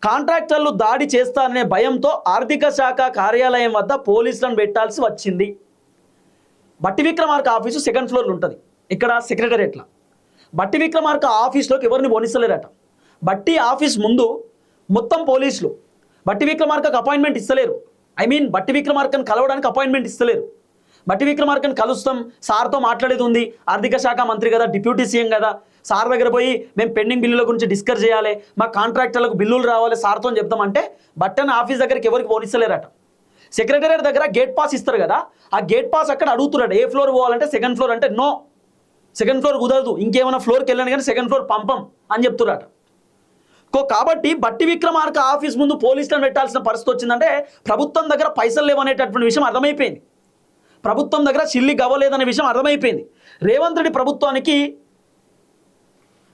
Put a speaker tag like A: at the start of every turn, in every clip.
A: కాంట్రాక్టర్లు దాడి చేస్తారనే భయంతో ఆర్థిక శాఖ కార్యాలయం వద్ద పోలీసులను పెట్టాల్సి వచ్చింది. బట్టి విక్రమార్క ఆఫీసు 2nd ఫ్లోర్లో ఉంటుంది. ఇక్కడ సెక్రటరియట్లా. బట్టి విక్రమార్క ఆఫీస్లోకి ఎవరిని పోనిస్తలేరట. బట్టి ఆఫీస్ ముందు మొత్తం పోలీసులు. బట్టి విక్రమార్కకు అపాయింట్మెంట్ ఇస్తలేరు. బట్టి విక్రమార్కను కలవడానికి అపాయింట్మెంట్ ఇస్తలేరు. బట్టి విక్రమార్కను కలుస్తాం, సార్తో మాట్లాడేది ఉంది, ఆర్థిక శాఖ మంత్రి కదా, డిప్యూటీ సీఎం కదా, సార్ దగ్గర పోయి మేము పెండింగ్ బిల్లుల గురించి డిస్కస్ చేయాలి, మా కాంట్రాక్టర్లకు బిల్లులు రావాలి సార్తో చెప్తామంటే బట్టన్ ఆఫీస్ దగ్గరికి ఎవరికి పోనిస్తలేరట. సెక్రటరియట్ దగ్గర గేట్ పాస్ ఇస్తారు కదా, ఆ గేట్ పాస్ అక్కడ అడుగుతున్నాడు. ఏ ఫ్లోర్ పోవాలంటే 2nd ఫ్లోర్ అంటే నో, 2nd ఫ్లోర్ కుదరదు, ఇంకేమైనా ఫ్లోర్కి వెళ్ళాను కానీ 2nd ఫ్లోర్ పంపం అని చెప్తున్నారట. కాబట్టి బట్టి విక్రమార్క ఆఫీస్ ముందు పోలీసులను పెట్టాల్సిన పరిస్థితి వచ్చిందంటే ప్రభుత్వం దగ్గర పైసలు లేవనేటటువంటి విషయం అర్థమైపోయింది. ప్రభుత్వం దగ్గర చిల్లి గవ్వలేదనే విషయం అర్థమైపోయింది. రేవంత్ రెడ్డి ప్రభుత్వానికి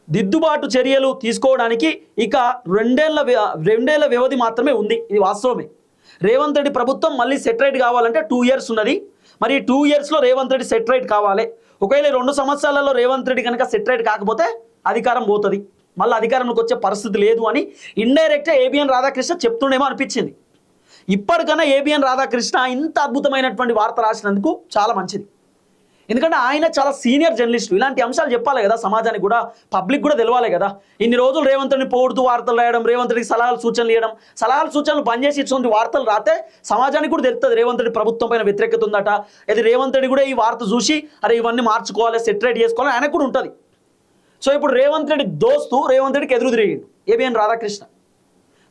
A: దిద్దుబాటు చర్యలు తీసుకోవడానికి ఇక రెండేళ్ల వ్యవధి మాత్రమే ఉంది. ఇది వాస్తవమే. రేవంత్ రెడ్డి ప్రభుత్వం మళ్ళీ సెటరేట్ కావాలంటే 2 ఇయర్స్ ఉన్నది. మరి 2 ఇయర్స్లో రేవంత్ రెడ్డి సెటరేట్ కావాలి. ఒకవేళ 2 సంవత్సరాలలో రేవంత్ రెడ్డి కనుక సెటరేట్ కాకపోతే అధికారం పోతుంది, మళ్ళీ అధికారంలోకి వచ్చే పరిస్థితి లేదు అని ఇండైరెక్ట్గా ఏబిఎన్ రాధాకృష్ణ చెప్తుండేమో అనిపించింది. ఇప్పటికైనా ఏబిఎన్ రాధాకృష్ణ ఇంత అద్భుతమైనటువంటి వార్త రాసినందుకు చాలా మంచిది. ఎందుకంటే ఆయన చాలా సీనియర్ జర్నలిస్ట్. ఇలాంటి అంశాలు చెప్పాలి కదా సమాజానికి కూడా, పబ్లిక్ కూడా తెలవాలి కదా. ఇన్ని రోజులు రేవంత్ రెడ్డిని పోడుతూ వార్తలు రాయడం, రేవంత్ రెడ్డికి సలహాలు సూచనలు ఇవ్వడం, సలహాలు సూచనలు బంద్ చేసి ఇటువంటి వార్తలు రాతే సమాజానికి కూడా తెలుస్తుంది రేవంత్ రెడ్డి ప్రభుత్వం పైన వ్యతిరేకత ఉందట. ఇది రేవంత్ రెడ్డి కూడా ఈ వార్త చూసి అరే ఇవన్నీ మార్చుకోవాలి, సెటరేట్ చేసుకోవాలి ఆయనకు కూడా ఉంటుంది. సో ఇప్పుడు రేవంత్ రెడ్డి దోస్తు రేవంత్ రెడ్డికి ఎదురు తిరిగిండు ఏబిఎన్ రాధాకృష్ణ.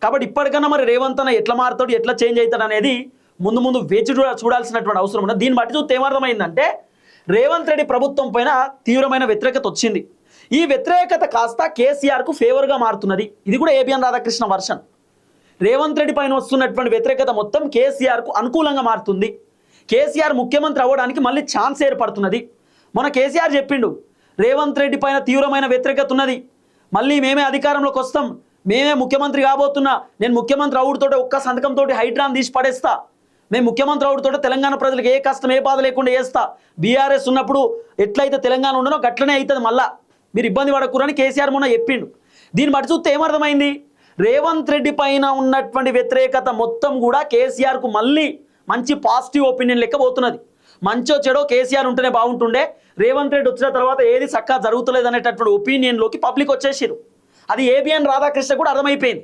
A: కాబట్టి ఇప్పటికన్నా మరి రేవంత్ అన్న ఎట్లా మారుతాడు, ఎట్లా చేంజ్ అవుతాడు అనేది ముందు వేచి చూడాల్సినటువంటి అవసరం ఉన్నది. దీన్ని బట్టి చూస్తే ఏమర్థమైందంటే రేవంత్ రెడ్డి ప్రభుత్వం పైన తీవ్రమైన వ్యతిరేకత వచ్చింది. ఈ వ్యతిరేకత కాస్త కేసీఆర్కు ఫేవర్గా మారుతున్నది. ఇది కూడా ఏబిఎన్ రాధాకృష్ణ వర్షన్. రేవంత్ రెడ్డి పైన వస్తున్నటువంటి వ్యతిరేకత మొత్తం కేసీఆర్కు అనుకూలంగా మారుతుంది. కేసీఆర్ ముఖ్యమంత్రి అవ్వడానికి మళ్ళీ ఛాన్స్ ఏర్పడుతున్నది. మొన్న కేసీఆర్ చెప్పిండు రేవంత్ రెడ్డి పైన తీవ్రమైన వ్యతిరేకత ఉన్నది, మళ్ళీ మేమే అధికారంలోకి వస్తాం, మేమే ముఖ్యమంత్రి కాబోతున్నా, నేను ముఖ్యమంత్రి అవుడుతోటి ఒక్క సంతకంతో హైడ్రాన్ తీసి పడేస్తా, మేము ముఖ్యమంత్రి అవుడుతోటి తెలంగాణ ప్రజలకు ఏ కష్టం ఏ బాధ లేకుండా చేస్తా, బీఆర్ఎస్ ఉన్నప్పుడు ఎట్లయితే తెలంగాణ ఉండనో గట్లనే అవుతుంది, మళ్ళా మీరు ఇబ్బంది పడకూరని కేసీఆర్ మొన్న చెప్పిండు. దీన్ని బట్టి చూస్తే ఏమర్థమైంది, రేవంత్ రెడ్డి పైన ఉన్నటువంటి వ్యతిరేకత మొత్తం కూడా కేసీఆర్కు మళ్ళీ మంచి పాజిటివ్ ఒపీనియన్ లెక్క పోతున్నది. మంచో చెడో కేసీఆర్ ఉంటేనే బాగుంటుండే, రేవంత్ రెడ్డి వచ్చిన తర్వాత ఏది చక్కగా జరుగుతలేదు అనేటటువంటి ఒపీనియన్లోకి పబ్లిక్ వచ్చేసారు. అది ఏబిఎన్ రాధాకృష్ణ కూడా అర్థమైపోయింది.